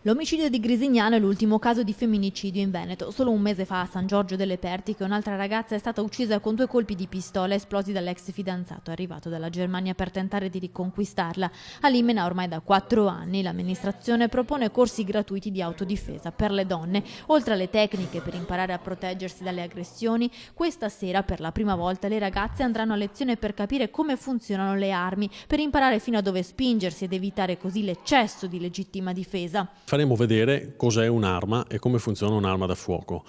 L'omicidio di Grisignano è l'ultimo caso di femminicidio in Veneto. Solo un mese fa a San Giorgio delle Pertiche un'altra ragazza è stata uccisa con 2 colpi di pistola esplosi dall'ex fidanzato arrivato dalla Germania per tentare di riconquistarla. A Limena ormai da 4 anni l'amministrazione propone corsi gratuiti di autodifesa per le donne. Oltre alle tecniche per imparare a proteggersi dalle aggressioni, questa sera per la prima volta le ragazze andranno a lezione per capire come funzionano le armi, per imparare fino a dove spingersi ed evitare così l'eccesso di legittima difesa. Faremo vedere cos'è un'arma e come funziona un'arma da fuoco.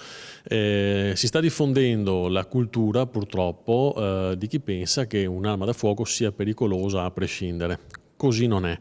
Si sta diffondendo la cultura, purtroppo, di chi pensa che un'arma da fuoco sia pericolosa a prescindere. Così non è.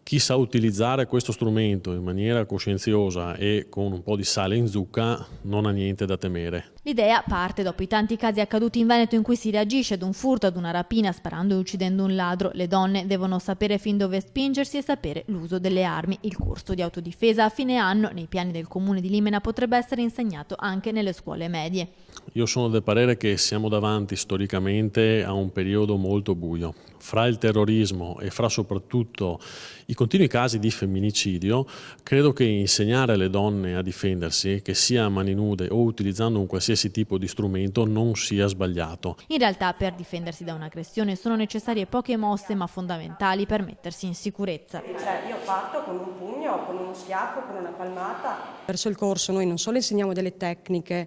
Chi sa utilizzare questo strumento in maniera coscienziosa e con un po' di sale in zucca non ha niente da temere. L'idea parte dopo i tanti casi accaduti in Veneto in cui si reagisce ad un furto, ad una rapina, sparando e uccidendo un ladro. Le donne devono sapere fin dove spingersi e sapere l'uso delle armi. Il corso di autodifesa a fine anno, nei piani del comune di Limena, potrebbe essere insegnato anche nelle scuole medie. Io sono del parere che siamo davanti storicamente a un periodo molto buio. Fra il terrorismo e fra soprattutto i continui casi di femminicidio, credo che insegnare alle donne a difendersi, che sia a mani nude o utilizzando un qualsiasi tipo di strumento, non sia sbagliato. In realtà per difendersi da un'aggressione sono necessarie poche mosse ma fondamentali per mettersi in sicurezza. Io parto con un pugno, con uno schiaffo, con una palmata. Verso il corso noi non solo insegniamo delle tecniche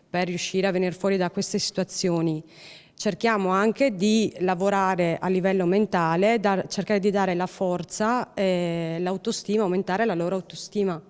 per riuscire a venire fuori da queste situazioni, cerchiamo anche di lavorare a livello mentale, cercare di dare la forza e l'autostima, aumentare la loro autostima.